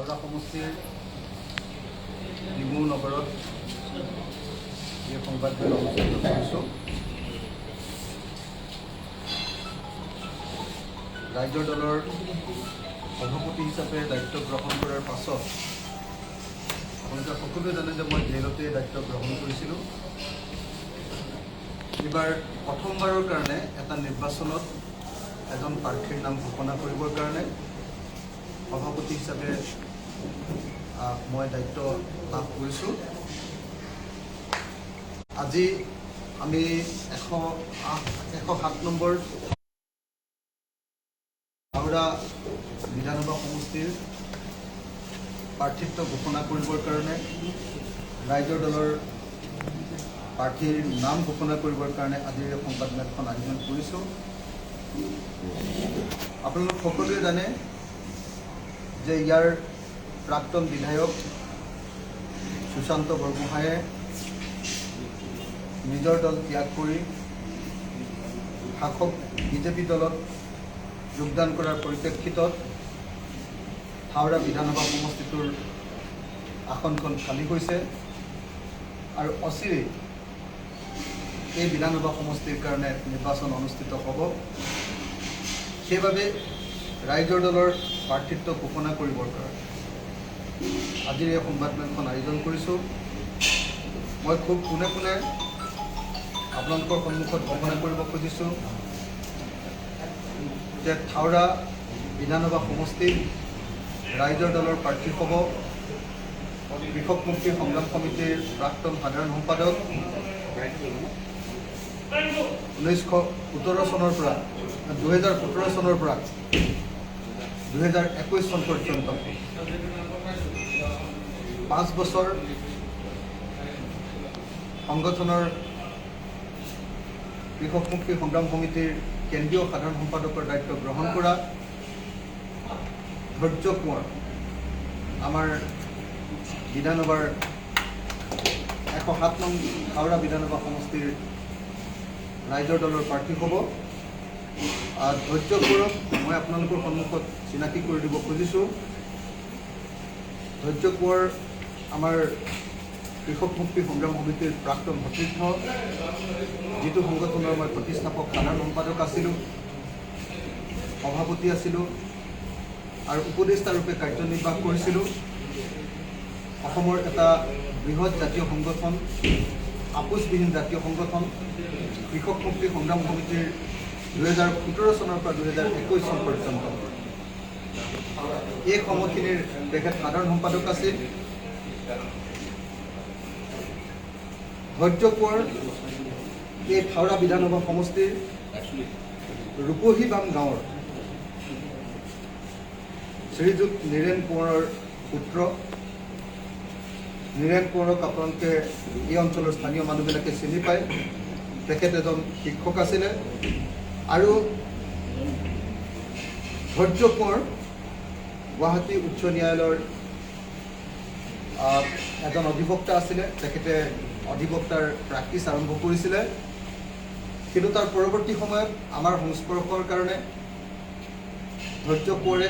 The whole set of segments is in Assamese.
হাওৰা সমষ্টিৰ ডিমৌ নগৰত এই সংবাদমেল অনুষ্ঠিত কৰিছোঁ। ৰাইজৰ দলৰ সভাপতি হিচাপে দায়িত্ব গ্ৰহণ কৰাৰ পাছত আপোনালোকে সকলোৱে জানে যে মই জেলতে দায়িত্ব গ্ৰহণ কৰিছিলোঁ। এইবাৰ প্ৰথমবাৰৰ কাৰণে এটা নিৰ্বাচনত এজন প্ৰাৰ্থীৰ নাম ঘোষণা কৰিবৰ কাৰণে সভাপতি হিচাপে মই দায়িত্ব লাভ কৰিছোঁ। আজি আমি 107 নম্বৰ হাওৰা বিধানসভা সমষ্টিৰ প্ৰাৰ্থিত্ব ঘোষণা কৰিবৰ কাৰণে ৰাইজৰ দলৰ প্ৰাৰ্থীৰ নাম ঘোষণা কৰিবৰ কাৰণে আজিৰ এই সংবাদমেলখন আয়োজন কৰিছোঁ। আপোনালোক সকলোৱে জানে যে ইয়াৰ প্ৰাক্তন বিধায়ক সুশান্ত বৰগোহাঁয়ে নিজৰ দল ত্যাগ কৰি শাসক বিজেপি দলত যোগদান কৰাৰ পৰিপ্ৰেক্ষিতত হাওৰা বিধানসভা সমষ্টিটোৰ আসনখন খালী হৈছে আৰু অচিৰেই এই বিধানসভা সমষ্টিৰ কাৰণে নিৰ্বাচন অনুষ্ঠিত হ'ব। সেইবাবে ৰাইজৰ দলৰ প্ৰাৰ্থিত্ব ঘোষণা কৰিবৰ কাৰণে আজিৰ এই সংবাদমেলখন আয়োজন কৰিছোঁ। মই খুব পোনে পোনে আপোনালোকৰ সন্মুখত ঘোষণা কৰিব খুজিছোঁ যে হাওৰা বিধানসভা সমষ্টিত ৰাইজৰ দলৰ প্ৰাৰ্থী হ'ব কৃষক মুক্তি সংগ্ৰাম সমিতিৰ প্ৰাক্তন সাধাৰণ সম্পাদক 2017 চনৰ পৰা 2021 চন পৰ্যন্ত 5 বছৰ সংগঠনৰ কৃষক মুক্তি সংগ্ৰাম সমিতিৰ কেন্দ্ৰীয় সাধাৰণ সম্পাদকৰ দায়িত্ব গ্ৰহণ কৰা ধৈৰ্য কোঁৱৰ আমাৰ বিধানসভাৰ 107 নং হাওৰা বিধানসভা সমষ্টিৰ ৰাইজৰ দলৰ প্ৰাৰ্থী হ'ব। ধৈৰ্য কোঁৱৰক মই আপোনালোকৰ সন্মুখত চিনাকি কৰি দিব খুজিছোঁ। ধৈৰ্য কোঁৱৰ আমাৰ কৃষক মুক্তি সংগ্ৰাম সমিতিৰ প্ৰাক্তন সতীৰ্থ, যিটো সংগঠনৰ মই প্ৰতিষ্ঠাপক সাধাৰণ সম্পাদক আছিলোঁ, সভাপতি আছিলোঁ আৰু উপদেষ্টাৰূপে কাৰ্যনিৰ্বাহ কৰিছিলোঁ। অসমৰ এটা বৃহৎ জাতীয় সংগঠন, আপোচবিহীন জাতীয় সংগঠন কৃষক মুক্তি সংগ্ৰাম সমিতিৰ 2017 চনৰ পৰা 2021 চন পৰ্যন্ত এই সময়খিনিৰ তেখেত সাধাৰণ সম্পাদক আছিল। ধৈৰ্য কোঁৱৰ এই হাওৰা বিধানসভা সমষ্টিৰ ৰূপহীবাম গাঁৱৰ শ্ৰীযুত নীৰেণ কোঁৱৰৰ পুত্ৰ। নীৰেণ কোঁৱৰক আপোনালোকে এই অঞ্চলৰ স্থানীয় মানুহবিলাকে চিনি পায়। তেখেত এজন শিক্ষক আছিলে আৰু ধৈৰ্য কোঁৱৰ গুৱাহাটী উচ্চ ন্যায়ালয়ৰ এজন অধিবক্তা আছিলে। তেখেতে অধিবক্তাৰ প্ৰেক্টিছ আৰম্ভ কৰিছিলে, কিন্তু তাৰ পৰৱৰ্তী সময়ত আমাৰ সংস্পৰ্শৰ কাৰণে ধৈৰ্য কোঁৱৰে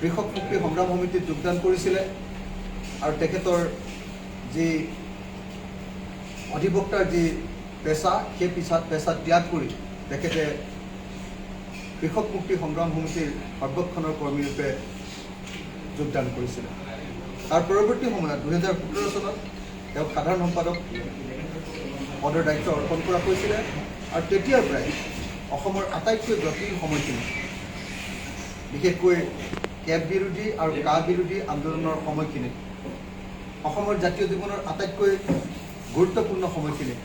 কৃষক মুক্তি সংগ্ৰাম সমিতিত যোগদান কৰিছিলে আৰু তেখেতৰ যি অধিবক্তাৰ যি পেচা, সেই পেচা ত্যাগ কৰি তেখেতে কৃষক মুক্তি সংগ্ৰাম সমিতিৰ সৰ্বক্ষণৰ কৰ্মীৰূপে যোগদান কৰিছিলে। তাৰ পৰৱৰ্তী সময়ত 2017 চনত তেওঁক সাধাৰণ সম্পাদক পদৰ দায়িত্ব অৰ্পণ কৰা হৈছিলে আৰু তেতিয়াৰ পৰাই অসমৰ আটাইতকৈ জটিল সময়খিনি, বিশেষকৈ কেব বিৰোধী আৰু কা বিৰোধী আন্দোলনৰ সময়খিনিত, অসমৰ জাতীয় জীৱনৰ আটাইতকৈ গুৰুত্বপূৰ্ণ সময়খিনিত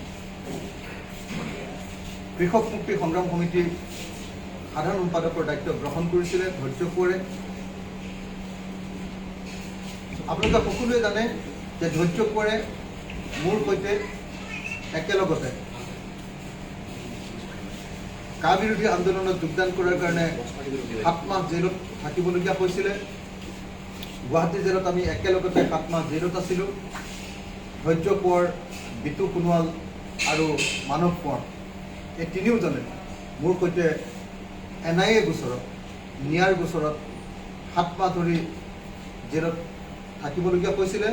কৃষক মুক্তি সংগ্ৰাম সমিতিৰ সাধাৰণ সম্পাদকৰ দায়িত্ব গ্ৰহণ কৰিছিলে ধৈৰ্য কোঁৱৰে। আপোনালোকে সকলোৱে জানে যে ধৈৰ্য কোঁৱৰে মোৰ সৈতে একেলগতে কা বিৰোধী আন্দোলনত যোগদান কৰাৰ কাৰণে 7 মাহ জেলত থাকিবলগীয়া হৈছিলে। গুৱাহাটী জেলত আমি একেলগতে 7 মাহ জেলত আছিলোঁ। ধৈৰ্য কোঁৱৰ, বিতু সোণোৱাল আৰু মানৱ কোঁৱৰ, এই তিনিওজনে মোৰ সৈতে NIA গোচৰত নিয়াৰ গোচৰত 7 মাহ ধৰি জেলত থাকিবলগীয়া হৈছিলে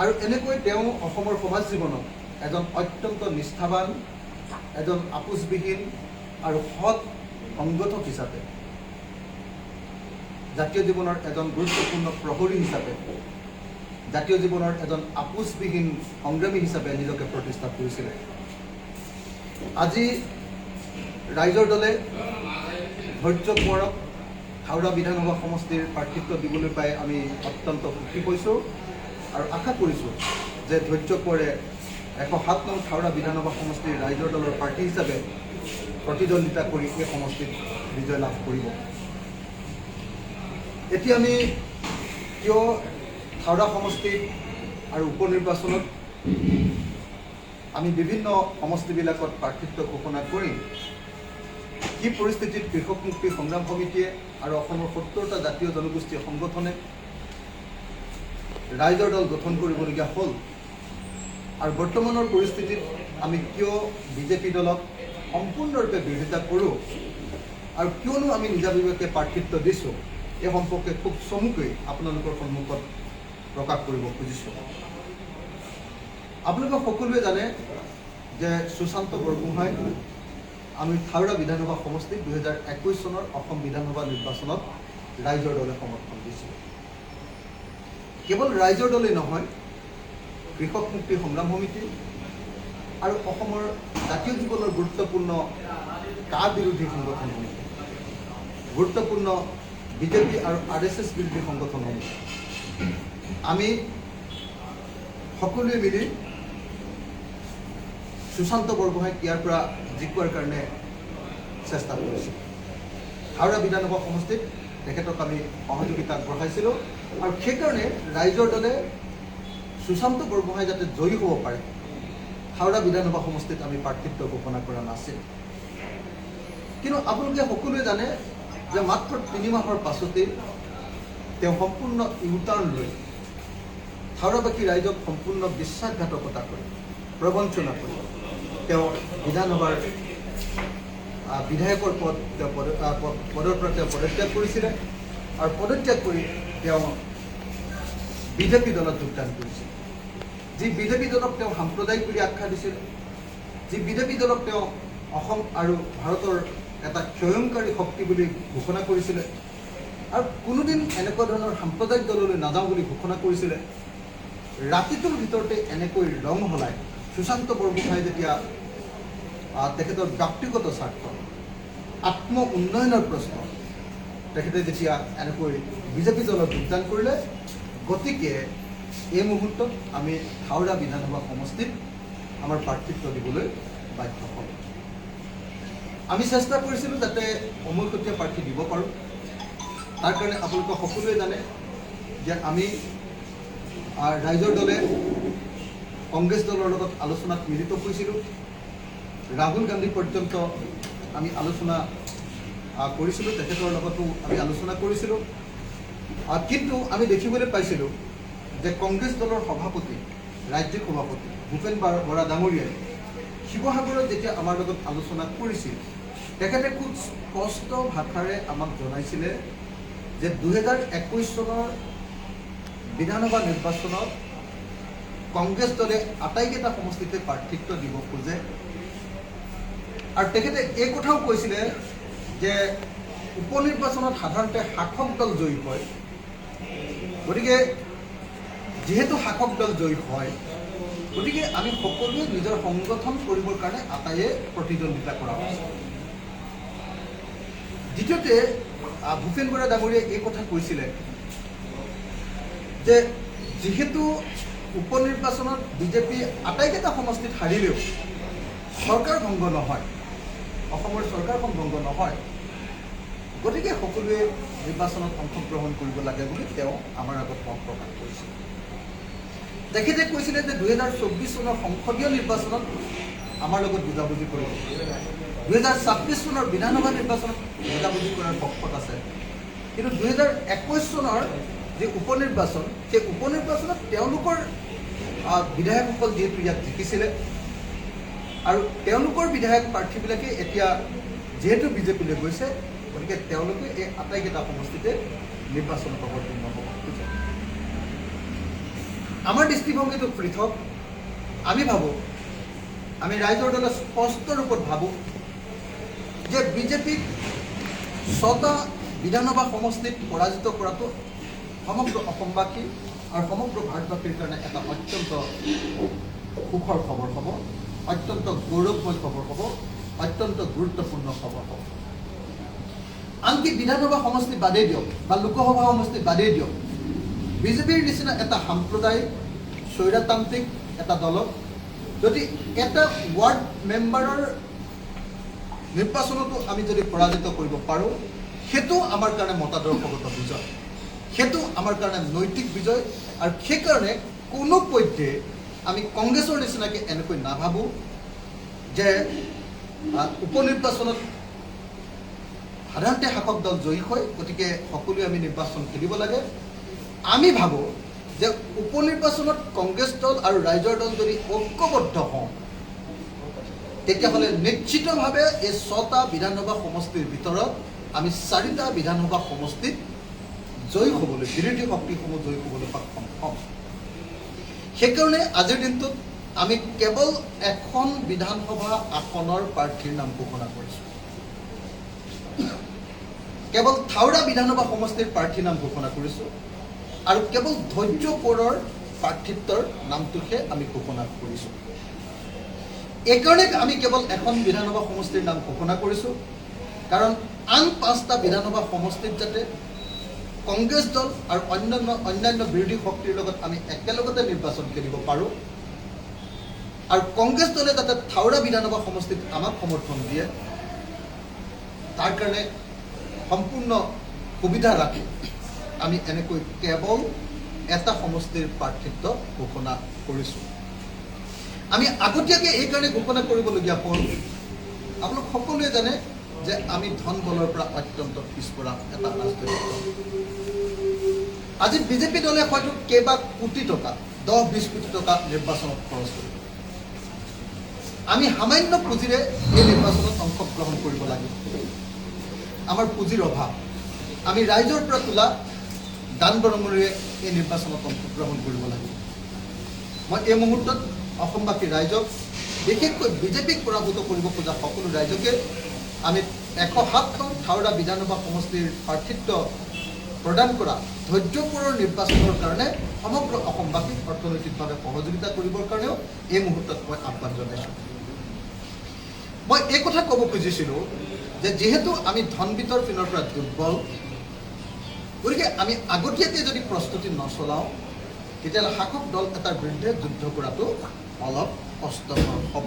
আৰু এনেকৈ তেওঁ অসমৰ সমাজ জীৱনত এজন অত্যন্ত নিষ্ঠাবান, এজন আপোচবিহীন আৰু সৎ সংগঠক হিচাপে, জাতীয় জীৱনৰ এজন গুৰুত্বপূৰ্ণ প্ৰহৰী হিচাপে, জাতীয় জীৱনৰ এজন আপোচবিহীন সংগ্ৰামী হিচাপে নিজকে প্ৰতিষ্ঠা কৰিছিলে। আজি ৰাইজৰ দলে ধৈৰ্য কোঁৱৰক হাওৰা বিধানসভা সমষ্টিৰ প্ৰাৰ্থিত্ব দিবলৈ পাই আমি অত্যন্ত সুখী হৈছোঁ আৰু আশা কৰিছোঁ যে ধৈৰ্য কোঁৱৰে 107 নং হাওৰা বিধানসভা সমষ্টিৰ ৰাইজৰ দলৰ প্ৰাৰ্থী হিচাপে প্ৰতিদ্বন্দ্বিতা কৰি এই সমষ্টিত বিজয় লাভ কৰিব। এতিয়া আমি কিয় হাওৰা সমষ্টি আৰু উপ নিৰ্বাচনত আমি বিভিন্ন সমষ্টিবিলাকত প্ৰাৰ্থিত্ব ঘোষণা কৰিম, কি পৰিস্থিতিত কৃষক মুক্তি সংগ্ৰাম সমিতিয়ে আৰু অসমৰ 70টা জাতীয় জনগোষ্ঠীয় সংগঠনে ৰাইজৰ দল গঠন কৰিবলগীয়া হ'ল, আৰু বৰ্তমানৰ পৰিস্থিতিত আমি কিয় বিজেপি দলক সম্পূৰ্ণৰূপে বিৰোধিতা কৰোঁ আৰু কিয়নো আমি নিজাববীয়াকৈ প্ৰাৰ্থিত্ব দিছোঁ, এই সম্পৰ্কে খুব চমুকৈ আপোনালোকৰ সন্মুখত প্ৰকাশ কৰিব খুজিছোঁ। আপোনালোকে সকলোৱে জানে যে সুশান্ত বৰগোহাঁই আমি হাওৰা বিধানসভা সমষ্টিত 2021 চনৰ অসম বিধানসভা নিৰ্বাচনত ৰাইজৰ দলে সমৰ্থন দিছিল। কেৱল ৰাইজৰ দলেই নহয়, কৃষক মুক্তি সংগ্ৰাম সমিতি আৰু অসমৰ জাতীয় জীৱনৰ গুৰুত্বপূৰ্ণ কা বিৰোধী সংগঠনসমূহ, গুৰুত্বপূৰ্ণ বিজেপি আৰু RSS বিৰোধী সংগঠনসমূহ আমি সকলোৱে মিলি সুশান্ত বৰগোহাঁইক ইয়াৰ পৰা জিকোৱাৰ কাৰণে চেষ্টা কৰিছোঁ। হাওৰা বিধানসভা সমষ্টিত তেখেতক আমি সহযোগিতা আগবঢ়াইছিলোঁ আৰু সেইকাৰণে ৰাইজৰ দলে সুশান্ত বৰগোহাঁই যাতে জয়ী হ'ব পাৰে, হাওৰা বিধানসভা সমষ্টিত আমি প্ৰাৰ্থিত্ব ঘোষণা কৰা নাছিল। কিন্তু আপোনালোকে সকলোৱে জানে যে মাত্ৰ 3 মাহৰ পাছতেই তেওঁ সম্পূৰ্ণ ইউটাৰ্ণ লৈ হাওৰাবাসী ৰাইজক সম্পূৰ্ণ বিশ্বাসঘাতকতা কৰি, প্ৰবঞ্চনা কৰি তেওঁ বিধানসভাৰ বিধায়কৰ পদৰ পৰা তেওঁ পদত্যাগ কৰিছিলে আৰু পদত্যাগ কৰি তেওঁ বিজেপি দলত যোগদান কৰিছিল। যি বিজেপি দলক তেওঁ সাম্প্ৰদায়িক বুলি আখ্যা দিছিল, যি বিজেপি দলক তেওঁ অসম আৰু ভাৰতৰ এটা ক্ষয়ংকাৰী শক্তি বুলি ঘোষণা কৰিছিলে আৰু কোনোদিন এনেকুৱা ধৰণৰ সাম্প্ৰদায়িক দললৈ নাযাওঁ বুলি ঘোষণা কৰিছিলে, ৰাতিটোৰ ভিতৰতে এনেকৈ ৰং সলাই সুশান্ত বৰগোহাঁই যেতিয়া তেখেতৰ ব্যক্তিগত স্বাৰ্থ, আত্ম উন্নয়নৰ প্ৰশ্ন তেখেতে যেতিয়া এনেকৈ বিজেপি দলত যোগদান কৰিলে, গতিকে এই মুহূৰ্তত আমি হাওৰা বিধানসভা সমষ্টিত আমাৰ প্ৰাৰ্থিত্ব দিবলৈ বাধ্য হ'ম। আমি চেষ্টা কৰিছিলোঁ যাতে উমৈহতীয়া প্ৰাৰ্থী দিব পাৰোঁ। তাৰ কাৰণে আপোনালোকে সকলোৱে জানে যে আমি ৰাইজৰ দলে কংগ্ৰেছ দলৰ লগত আলোচনাত মিলিত হৈছিলোঁ। ৰাহুল গান্ধী পৰ্যন্ত আমি আলোচনা কৰিছিলোঁ, তেখেতৰ লগতো আমি আলোচনা কৰিছিলোঁ। কিন্তু আমি দেখিবলৈ পাইছিলোঁ যে কংগ্ৰেছ দলৰ সভাপতি, ৰাজ্যিক সভাপতি ভূপেন বৰা ডাঙৰীয়াই শিৱসাগৰত যেতিয়া আমাৰ লগত আলোচনা কৰিছিল, তেখেতে খুব স্পষ্ট ভাষাৰে আমাক জনাইছিলে যে 2021 চনৰ বিধানসভা নিৰ্বাচনত কংগ্ৰেছ দলে আটাইকেইটা সমষ্টিতে প্ৰাৰ্থিত্ব দিব খোজে আৰু তেখেতে এই কথাও কৈছিলে যে উপ নিৰ্বাচনত সাধাৰণতে শাসক দল জয়ী হয়, গতিকে যিহেতু শাসক দল জয়ী হয়, গতিকে আমি সকলোৱে নিজৰ সংগঠন কৰিবৰ কাৰণে আটাইয়ে প্ৰতিদ্বন্দ্বিতা কৰা হৈছে। দ্বিতীয়তে ভূপেন বৰা ডাঙৰীয়াই এই কথা কৈছিলে যে যিহেতু উপ নিৰ্বাচনত বিজেপি আটাইকেইটা সমষ্টিত হাৰিলেও চৰকাৰ ভংগ নহয়, অসমৰ চৰকাৰখন ভংগ নহয়, গতিকে সকলোৱে নিৰ্বাচনত অংশগ্ৰহণ কৰিব লাগে বুলি তেওঁ আমাৰ আগত মত প্ৰকাশ কৰিছিল। তেখেতে কৈছিলে যে 2024 চনৰ সংসদীয় নিৰ্বাচনত আমাৰ লগত বুজাবুজি কৰিব, 2026 চনৰ বিধানসভা নিৰ্বাচনত বুজাবুজি কৰাৰ পক্ষত আছে, কিন্তু 2021 চনৰ যে উপ নিৰ্বাচন, সেই উপ নিৰ্বাচনত তেওঁলোকৰ বিধায়কসকল যিহেতু ইয়াত জিকিছিলে আৰু তেওঁলোকৰ বিধায়ক প্ৰাৰ্থীবিলাকে এতিয়া যিহেতু বিজেপিলৈ গৈছে, গতিকে তেওঁলোকে এই আটাইকেইটা সমষ্টিতে নিৰ্বাচনত অৱতীৰ্ণ হ'ব খোজে। আমাৰ দৃষ্টিভংগীটো পৃথক। আমি ভাবোঁ, আমি ৰাইজৰ দলে স্পষ্ট ৰূপত ভাবোঁ যে বিজেপিক 6টা বিধানসভা সমষ্টিত পৰাজিত কৰাটো সমগ্ৰ অসমবাসী আৰু সমগ্ৰ ভাৰতবাসীৰ কাৰণে এটা অত্যন্ত সুখৰ খবৰ হ'ব, অত্যন্ত গৌৰৱময় খবৰ হ'ব, অত্যন্ত গুৰুত্বপূৰ্ণ খবৰ হ'ব। আনকি বিধানসভা সমষ্টি বাদেই দিয়ক বা লোকসভা সমষ্টি বাদেই দিয়ক, বিজেপিৰ নিচিনা এটা সাম্প্ৰদায়িক স্বৈৰতান্ত্ৰিক এটা দলক যদি এটা ৱাৰ্ড মেম্বাৰৰ নিৰ্বাচনতো আমি যদি পৰাজিত কৰিব পাৰোঁ, সেইটো আমাৰ কাৰণে মতাদৰ্শগত বিজয়, সেইটো আমাৰ কাৰণে নৈতিক বিজয়। আৰু সেইকাৰণে কোনো পধ্যে আমি কংগ্ৰেছৰ নিচিনাকৈ এনেকৈ নাভাবোঁ যে উপনিৰ্বাচনত সাধাৰণতে শাসক দল জয়ী হয়, গতিকে সকলোৱে আমি নিৰ্বাচন খেলিব লাগে। আমি ভাবোঁ যে উপনিৰ্বাচনত কংগ্ৰেছ দল আৰু ৰাইজৰ দল যদি ঐক্যবদ্ধ হওঁ, তেতিয়াহ'লে নিশ্চিতভাৱে এই 6টা বিধানসভা সমষ্টিৰ ভিতৰত আমি 4টা বিধানসভা সমষ্টিত জয়ী হ'বলৈ, বিৰোধী শক্তিসমূহ জয়ী হ'বলৈ সক্ষম হ'ম। সেইকাৰণে আজিৰ দিনটোত আমি কেৱল এখন বিধানসভা আসনৰ প্ৰাৰ্থীৰ নাম ঘোষণা কৰিছোঁ, কেৱল থাওৰা বিধানসভা সমষ্টিৰ প্ৰাৰ্থীৰ নাম ঘোষণা কৰিছোঁ আৰু কেৱল ধৈৰ্য কোঁৱৰৰ প্ৰাৰ্থিত্বৰ নামটোহে আমি ঘোষণা কৰিছোঁ। এইকাৰণে আমি কেৱল এখন বিধানসভা সমষ্টিৰ নাম ঘোষণা কৰিছোঁ, কাৰণ আন 5টা বিধানসভা সমষ্টিত যাতে কংগ্ৰেছ দল আৰু অন্যান্য বিৰোধী শক্তিৰ লগত আমি একেলগতে নিৰ্বাচন খেলিব পাৰোঁ আৰু কংগ্ৰেছ দলে যাতে থাওৰা বিধানসভা সমষ্টিত আমাক সমৰ্থন দিয়ে, তাৰ কাৰণে সম্পূৰ্ণ সুবিধা ৰাখি আমি এনেকৈ কেৱল এটা সমষ্টিৰ প্ৰাৰ্থিত্ব ঘোষণা কৰিছোঁ। আমি আগতীয়াকৈ এইকাৰণে ঘোষণা কৰিবলগীয়া হ'ল, আপোনালোক সকলোৱে জানে যে আমি ধন বলৰ পৰা অত্যন্ত পিছপৰা এটা ৰাজনৈতিক দল। আজি বিজেপি দলে হয়তো কেইবা কোটি টকা, 10-20 কোটি টকা নিৰ্বাচনত খৰচ কৰিব। আমি সামান্য পুঁজিৰে এই নিৰ্বাচনত অংশগ্ৰহণ কৰিব লাগিব। আমাৰ পুঁজিৰ অভাৱ, আমি ৰাইজৰ পৰা তোলা দান বৰঙণিৰে এই নিৰ্বাচনত অংশগ্ৰহণ কৰিব লাগিব। মই এই মুহূৰ্তত অসমবাসী ৰাইজক, বিশেষকৈ বিজেপিক পৰাভূত কৰিব খোজা সকলো ৰাইজকে আমি 107খন থাওৰা বিধানসভা সমষ্টিৰ প্ৰাৰ্থিত্ব প্ৰদান কৰা ধৈৰ্য কোঁৱৰৰ নিৰ্বাচনৰ কাৰণে সমগ্ৰ অসমবাসীক অৰ্থনৈতিকভাৱে সহযোগিতা কৰিবৰ কাৰণেও এই মুহূৰ্তত মই আহ্বান জনাইছোঁ। মই এই কথা ক'ব খুজিছিলোঁ যে যিহেতু আমি ধনবিত্তৰ পিনৰ পৰা দুৰ্বল, গতিকে আমি আগতীয়াকৈ যদি প্ৰস্তুতি নচলাওঁ, তেতিয়াহ'লে শাসক দল এটাৰ বিৰুদ্ধে যুদ্ধ কৰাটো অলপ কষ্টকৰ হ'ব।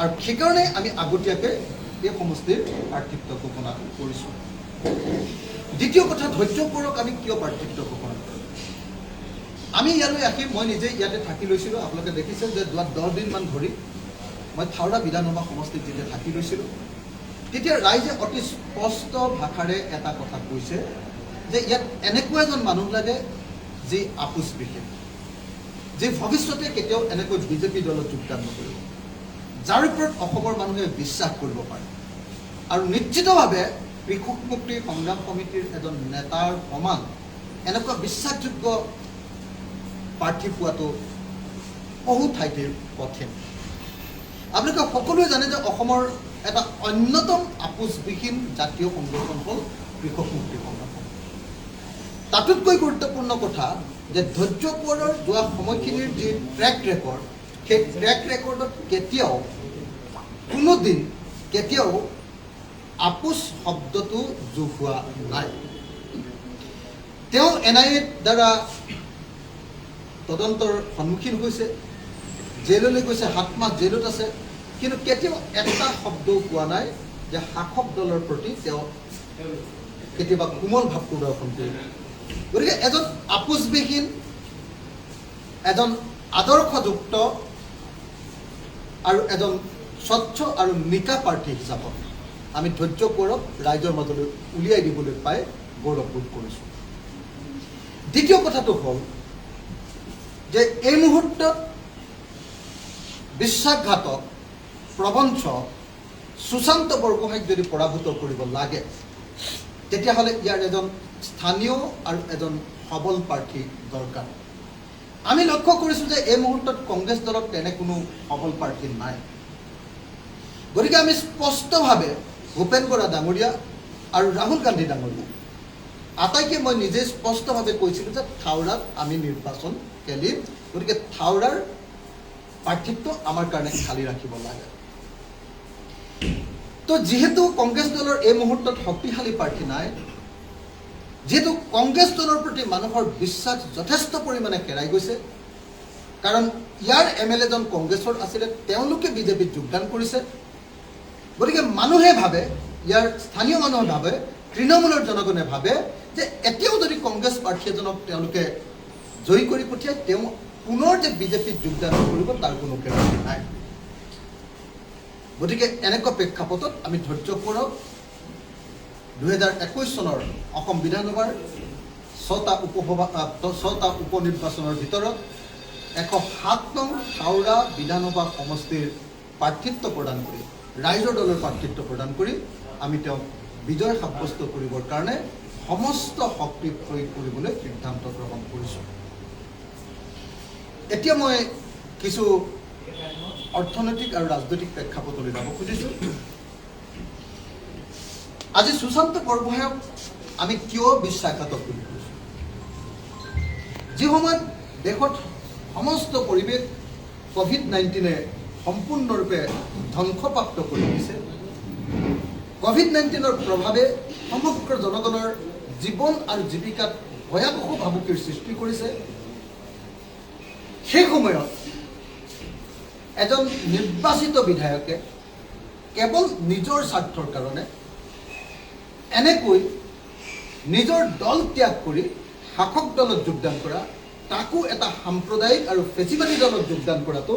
আৰু সেইকাৰণে আমি আগতীয়াকৈ এই সমষ্টিৰ প্ৰাৰ্থিত্ব ঘোষণা কৰিছোঁ। দ্বিতীয় কথা, ধৈৰ্য কোঁৱৰক আমি কিয় প্ৰাৰ্থিত্ব ঘোষণা কৰিম? আমি ইয়ালৈ আহি মই নিজে ইয়াতে থাকি লৈছিলোঁ। আপোনালোকে দেখিছে যে যোৱা 10 দিনমান ধৰি মই থাওৰা বিধানসভা সমষ্টিত যেতিয়া থাকি লৈছিলোঁ, তেতিয়া ৰাইজে অতি স্পষ্ট ভাষাৰে এটা কথা কৈছে যে ইয়াত এনেকুৱা এজন মানুহ লাগে যি আপোচবিহীন, যি ভৱিষ্যতে কেতিয়াও এনেকৈ বিজেপি দলত যোগদান নকৰিব, যাৰ ওপৰত অসমৰ মানুহে বিশ্বাস কৰিব পাৰে। আৰু নিশ্চিতভাৱে কৃষক মুক্তি সংগ্ৰাম সমিতিৰ এজন নেতাৰ সমান এনেকুৱা বিশ্বাসযোগ্য প্ৰাৰ্থী পোৱাটো বহু ঠাইতে কঠিন। আপোনালোকে সকলোৱে জানে যে অসমৰ এটা অন্যতম আপোচবিহীন জাতীয় সংগঠন হ'ল কৃষক মুক্তি সংগ্ৰাম সমিতি। তাতোতকৈ গুৰুত্বপূৰ্ণ কথা যে ধৈৰ্য কোঁৱৰৰ যোৱা সময়খিনিৰ যি ট্ৰেক ৰেকৰ্ড, সেই ট্ৰেক ৰেকৰ্ডত কেতিয়াও আপোচ শব্দটো যোগ হোৱা নাই। তেওঁ NIAৰ দ্বাৰা তদন্তৰ সন্মুখীন হৈছে, জেললৈ গৈছে, 7 মাহ জেলত আছে, কিন্তু কেতিয়াও এটা শব্দও কোৱা নাই যে শাসক দলৰ প্ৰতি তেওঁ কেতিয়াবা কোমল ভাৱ প্ৰদৰ্শন কৰিব। গতিকে এজন আপোচবিহীন, এজন আদৰ্শযুক্ত আৰু এজন স্বচ্ছ আৰু নিকা প্ৰাৰ্থী হিচাপত আমি ধৈৰ্য কোঁৱৰক ৰাইজৰ মাজলৈ উলিয়াই দিবলৈ পাই গৌৰৱবোধ কৰিছোঁ। দ্বিতীয় কথাটো হ'ল যে এই মুহূৰ্তত বিশ্বাসঘাতক, প্ৰবঞ্চক সুশান্ত বৰগোহাঁইক যদি পৰাভূত কৰিব লাগে, তেতিয়াহ'লে ইয়াৰ এজন স্থানীয় আৰু এজন সবল প্ৰাৰ্থী দৰকাৰ। আমি লক্ষ্য কৰিছোঁ যে এই মুহূৰ্তত কংগ্ৰেছ দলত তেনে কোনো সবল প্ৰাৰ্থী নাই। গতিকে আমি স্পষ্টভাৱে ভূপেন বৰা ডাঙৰীয়া আৰু ৰাহুল গান্ধী ডাঙৰীয়া আটাইকে মই নিজে স্পষ্টভাৱে কৈছিলোঁ যে থাওৰাত আমি নিৰ্বাচন খেলিম, গতিকে থাওৰাৰ প্ৰাৰ্থিত্ব আমাৰ কাৰণে খালী ৰাখিব লাগে। তো যিহেতু কংগ্ৰেছ দলৰ এই মুহূৰ্তত শক্তিশালী প্ৰাৰ্থী নাই, যিহেতু কংগ্ৰেছ দলৰ প্ৰতি মানুহৰ বিশ্বাস যথেষ্ট পৰিমাণে হেৰাই গৈছে, কাৰণ ইয়াৰ MLA জন কংগ্ৰেছৰ আছিলে, তেওঁলোকে বিজেপিত যোগদান কৰিছে, গতিকে মানুহে ভাবে, ইয়াৰ স্থানীয় মানুহে ভাবে, তৃণমূলৰ জনগণে ভাবে যে এতিয়াও যদি কংগ্ৰেছ প্ৰাৰ্থী এজনক তেওঁলোকে জয়ী কৰি পঠিয়ায়, তেওঁ পুনৰ যে বিজেপিত যোগদান কৰিব তাৰ কোনো গেৰাণ্টি নাই। গতিকে এনেকুৱা প্ৰেক্ষাপটত আমি ধৈৰ্য কৰক। 2021 চনৰ অসম বিধানসভাৰ 6টা উপনিৰ্বাচনৰ ভিতৰত 107 নং হাওৰা বিধানসভা সমষ্টিৰ প্ৰাৰ্থিত্ব প্ৰদান কৰি, ৰাইজৰ দলৰ প্ৰাৰ্থিত্ব প্ৰদান কৰি আমি তেওঁক বিজয় সাব্যস্ত কৰিবৰ কাৰণে সমস্ত শক্তি প্ৰয়োগ কৰিবলৈ সিদ্ধান্ত গ্ৰহণ কৰিছোঁ। এতিয়া মই কিছু অৰ্থনৈতিক আৰু ৰাজনৈতিক প্ৰেক্ষাপটলৈ যাব খুজিছোঁ। আজি সুশান্ত বৰগোহাঁইক আমি কিয় বিশ্বাসঘাতক বুলি কৈছোঁ? যি সময়ত দেশত সমস্ত পৰিৱেশ COVID-19 সম্পূৰ্ণৰূপে ধ্বংসপ্ৰাপ্ত কৰি দিছে, COVID-19 প্ৰভাৱে সমগ্ৰ জনগণৰ জীৱন আৰু জীৱিকাত ভয়াৱহ ভাবুকিৰ সৃষ্টি কৰিছে, সেই সময়ত এজন নিৰ্বাচিত বিধায়কে কেৱল নিজৰ স্বাৰ্থৰ কাৰণে এনেকৈ নিজৰ দল ত্যাগ কৰি শাসক দলত যোগদান কৰা, তাকো এটা সাম্প্ৰদায়িক আৰু ফেচিবাদী দলত যোগদান কৰাটো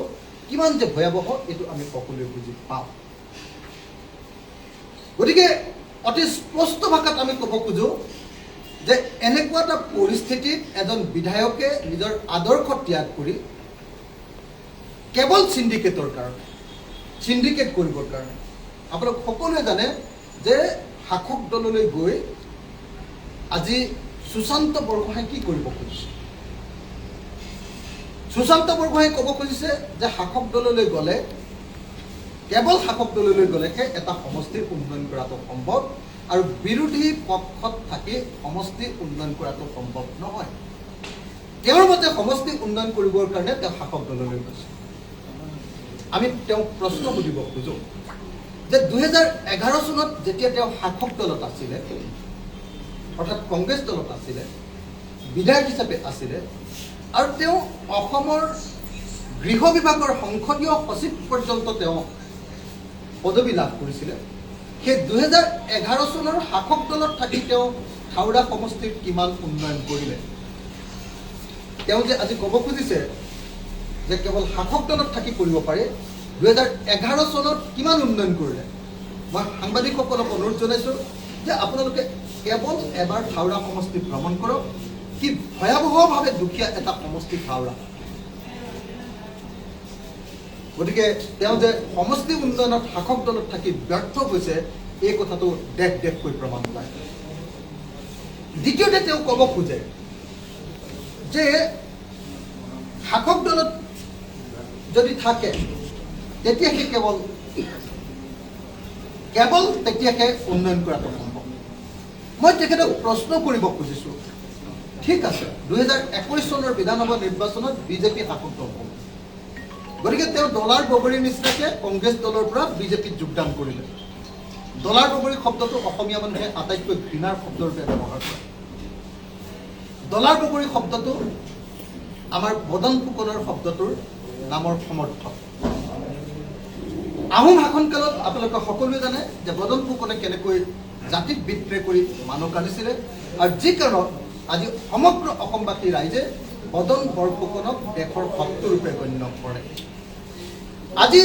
কিমান যে ভয়াৱহ, এইটো আমি সকলোৱে বুজি পাওঁ। গতিকে অতি স্পষ্ট ভাষাত আমি ক'ব খোজোঁ যে এনেকুৱা এটা পৰিস্থিতিত এজন বিধায়কে নিজৰ আদৰ্শ ত্যাগ কৰি কেৱল চিণ্ডিকেটৰ কাৰণে, চিণ্ডিকেট কৰিবৰ কাৰণে, আপোনালোক সকলোৱে জানে যে শাসক দললৈ গৈ আজি সুশান্ত বৰগোহাঁই কি কৰিব খুজিছে? সুশান্ত বৰগোহাঁই ক'ব খুজিছে যে শাসক দললৈ গ'লে, কেৱল শাসক দললৈ গ'লেহে এটা সমষ্টিৰ উন্নয়ন কৰাটো সম্ভৱ, আৰু বিৰোধী পক্ষত থাকি সমষ্টি উন্নয়ন কৰাটো সম্ভৱ নহয়। তেওঁৰ মতে সমষ্টি উন্নয়ন কৰিবৰ কাৰণে তেওঁ শাসক দললৈ গৈছে। আমি তেওঁক প্ৰশ্ন সুধিব খোজোঁ যে 2011 চনত যেতিয়া তেওঁ শাসক দলত আছিলে, অৰ্থাৎ কংগ্ৰেছ দলত আছিলে, বিধায়ক হিচাপে আছিলে, আৰু তেওঁ অসমৰ গৃহ বিভাগৰ সংসদীয় সচিব পৰ্যন্ত তেওঁ পদবী লাভ কৰিছিলে, সেই 2011 চনৰ শাসক দলত থাকি তেওঁ হাওৰা সমষ্টিৰ কিমান উন্নয়ন কৰিলে? তেওঁ যে আজি ক'ব খুজিছে যে কেৱল শাসক দলত থাকি কৰিব পাৰে, 2011 চনত কিমান উন্নয়ন কৰিলে? মই সাংবাদিকসকলক অনুৰোধ জনাইছোঁ যে আপোনালোকে কেৱল এবাৰ হাওৰা সমষ্টি ভ্ৰমণ কৰক, কি ভয়াৱহভাৱে দুখীয়া এটা সমষ্টি হাওৰা। গতিকে তেওঁ যে সমষ্টি উন্নয়নত শাসক দলত থাকি ব্যৰ্থ হৈছে, এই কথাটো দেশ দেশকৈ প্ৰমাণ পায়। দ্বিতীয়তে তেওঁ ক'ব খোজে যে শাসক দলত যদি থাকে তেতিয়াহে কেৱল তেতিয়াহে উন্নয়ন কৰাটো সম্ভৱ। মই তেখেতক প্ৰশ্ন কৰিব খুজিছোঁ, ঠিক আছে 2021 চনৰ বিধানসভা নিৰ্বাচনত বিজেপি শাসক দল হ'ব, গতিকে তেওঁ ডলাৰ বগৰীৰ নিচিনাকৈ কংগ্ৰেছ দলৰ পৰা বিজেপিত যোগদান কৰিলে। ডলাৰ বগৰী শব্দটো অসমীয়া মানুহে আটাইতকৈ ঘৃণাৰ শব্দৰূপে ব্যৱহাৰ কৰে। ডলাৰ বগৰী শব্দটো আমাৰ বদন ফুকনৰ শব্দটোৰ নামৰ সমৰ্থক। আহোম শাসনকালত আপোনালোকে সকলোৱে জানে যে বদন ফুকনে কেনেকৈ জাতিক বিদ্ৰোহ কৰি মানুহ কাঢ়িছিলে, আৰু যি কাৰণত আজি সমগ্ৰ অসমবাসী ৰাইজে বদন বৰফুকনক দেশৰ শত্ৰুৰূপে গণ্য কৰে। আজি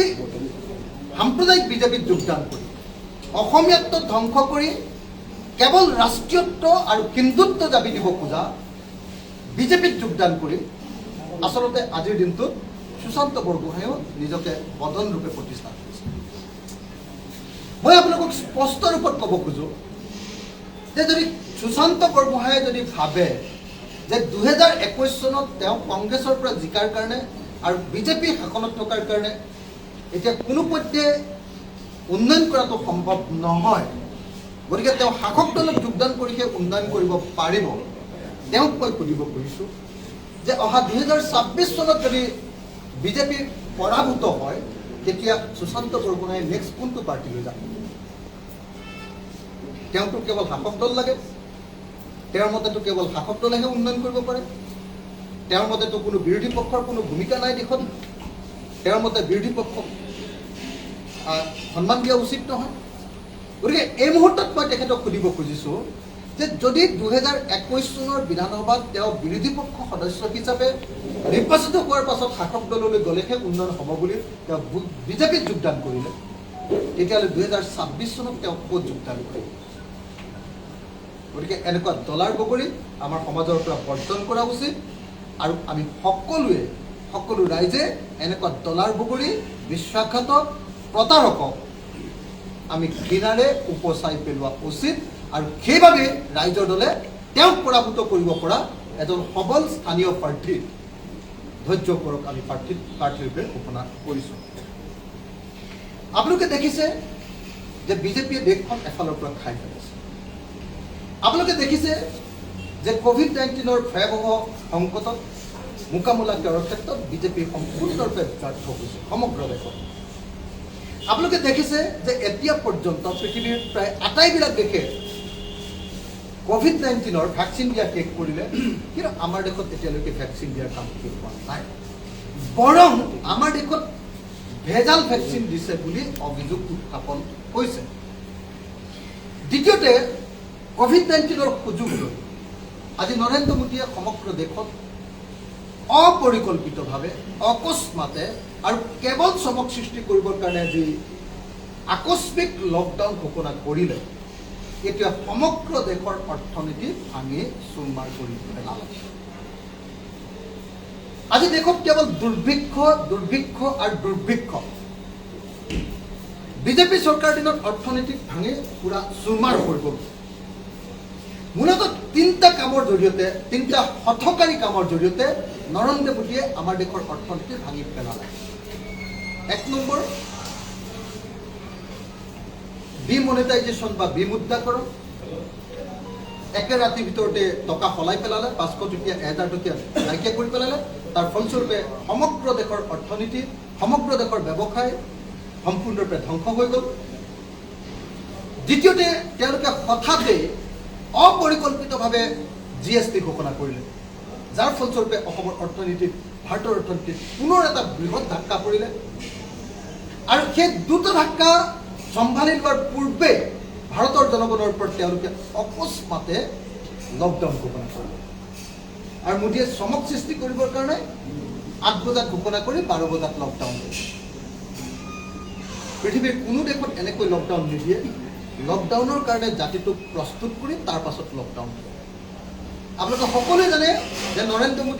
সাম্প্ৰদায়িক বিজেপিত যোগদান কৰি অসমীয়াত্ব ধ্বংস কৰি কেৱল ৰাষ্ট্ৰীয়ত্ব আৰু হিন্দুত্ব জাপি দিব খোজা বিজেপিত যোগদান কৰি আচলতে আজিৰ দিনটোত সুশান্ত বৰগোহাঁইও নিজকে বদন ৰূপে প্ৰতিষ্ঠা কৰিছে। মই আপোনালোকক স্পষ্ট ৰূপত ক'ব খোজোঁ যে যদি সুশান্ত বৰগোহাঁয়ে যদি ভাবে যে 2021 চনত তেওঁ কংগ্ৰেছৰ পৰা জিকাৰ কাৰণে আৰু বিজেপি শাসনত থকাৰ কাৰণে এতিয়া কোনো পধ্যে উন্নয়ন কৰাটো সম্ভৱ নহয়, গতিকে তেওঁ শাসক দলত যোগদান কৰিহে উন্নয়ন কৰিব পাৰিব, তেওঁক মই সুধিব খুজিছোঁ যে অহা 2026 চনত যদি বিজেপি পৰাভূত হয় তেতিয়া সুশান্ত বৰগোহাঁয়ে নেক্সট কোনটো পাৰ্টিলৈ যাব? তেওঁতো কেৱল শাসক দল লাগে, তেওঁৰ মতেতো কেৱল শাসক দলেহে উন্নয়ন কৰিব পাৰে, তেওঁৰ মতেতো কোনো বিৰোধী পক্ষৰ কোনো ভূমিকা নাই দেশত, তেওঁৰ মতে বিৰোধী পক্ষক সন্মান দিয়া উচিত নহয়। গতিকে এই মুহূৰ্তত মই তেখেতক সুধিব খুজিছোঁ যে যদি 2021 চনৰ বিধানসভাত তেওঁ বিৰোধী পক্ষ সদস্য হিচাপে নিৰ্বাচিত হোৱাৰ পাছত শাসক দললৈ গ'লেহে উন্নয়ন হ'ব বুলি তেওঁ বিজেপিত যোগদান কৰিলে, তেতিয়াহ'লে 2026 চনত তেওঁ ক'ত যোগদান কৰিব? গতিকে এনেকুৱা দলাৰ বগৰী আমাৰ সমাজৰ পৰা বৰ্জন কৰা উচিত আৰু আমি সকলো ৰাইজে এনেকুৱা দলাৰ বগৰী বিশ্বাসঘাতক প্ৰতাৰকক আমি ঘৃণাৰে উপচাই পেলোৱা উচিত আৰু সেইবাবে ৰাইজৰ দলে তেওঁক পৰাভূত কৰিব পৰা এজন সবল স্থানীয় প্ৰাৰ্থী ধৈৰ্য কৰক আমি প্ৰাৰ্থীৰূপে ঘোষণা কৰিছোঁ। আপোনালোকে দেখিছে যে বিজেপিয়ে দেশখন এফালৰ পৰা খাই পেলাইছে। আপোনালোকে দেখিছে যে COVID-19 ভয়াৱহ সংকটত মোকাবিলা কৰাৰ ক্ষেত্ৰত বিজেপি সম্পূৰ্ণৰূপে ব্যৰ্থ হৈছে সমগ্ৰ দেশত। আপোনালোকে দেখিছে যে এতিয়া পৰ্যন্ত পৃথিৱীৰ প্ৰায় আটাইবিলাক দেশে COVID-19 ভেকচিন দিয়া শেষ কৰিলে, কিন্তু আমাৰ দেশত এতিয়ালৈকে ভেকচিন দিয়াৰ কাম শেষ হোৱা নাই। বৰং আমাৰ দেশত ভেজাল ভেকচিন দিছে বুলি অভিযোগ উত্থাপন হৈছে। দ্বিতীয়তে COVID-19 সুযোগ লৈ আজি নৰেন্দ্ৰ মোদীয়ে সমগ্ৰ দেশত অপৰিকল্পিতভাৱে অকস্মাতে আৰু কেৱল চমক সৃষ্টি কৰিবৰ কাৰণে যি আকস্মিক লকডাউন ঘোষণা কৰিলে, এতিয়া সমগ্ৰ দেশৰ অৰ্থনীতি ভাঙি চুৰমাৰ কৰি পেলালে। আজি দেশত কেৱল দুৰ্ভিক্ষ আৰু দুৰ্ভিক্ষ। বিজেপি চৰকাৰ দিনত অৰ্থনীতি ভাঙি পুৰা চুৰমাৰ হৈ গ'ল। মূলতঃ তিনিটা হঠকাৰী কামৰ জৰিয়তে নৰেন্দ্ৰ মোদীয়ে আমাৰ দেশৰ অৰ্থনীতি ভাঙি পেলালে। 1 নম্বৰ, ডিমনিটাইজেশ্যন বা বিমুদ্ৰাকৰণ। একে ৰাতিৰ ভিতৰতে টকা সলাই পেলালে, 500 টকীয়া 1000 টকীয়া নাইকিয়া কৰি পেলালে। তাৰ ফলস্বৰূপে সমগ্ৰ দেশৰ অৰ্থনীতি, সমগ্ৰ দেশৰ ব্যৱসায় সম্পূৰ্ণৰূপে ধ্বংস হৈ গ'ল। দ্বিতীয়তে তেওঁলোকে হঠাতে অপৰিকল্পিতভাৱে GST ঘোষণা কৰিলে, যাৰ ফলস্বৰূপে অসমৰ অৰ্থনীতিত, ভাৰতৰ অৰ্থনীতিত পুনৰ এটা বৃহৎ ধাক্কা পৰিলে। আৰু সেই দুটা ধাক্কা চম্ভালি লোৱাৰ পূৰ্বে ভাৰতৰ জনগণৰ ওপৰত তেওঁলোকে অকস্মাতে লকডাউন ঘোষণা কৰিলে। আৰু মোদীয়ে চমক সৃষ্টি কৰিবৰ কাৰণে 8 বজাত ঘোষণা কৰি 12 বজাত লকডাউন কৰিলে। পৃথিৱীৰ কোনো দেশত এনেকৈ লকডাউন নিদিয়ে। লকডাউনৰ কাৰণে জাতিটোক প্ৰস্তুত কৰি তাৰ পাছত লকডাউন কৰে। আপোনালোকে সকলোৱে জানে যে নৰেন্দ্ৰ মোদী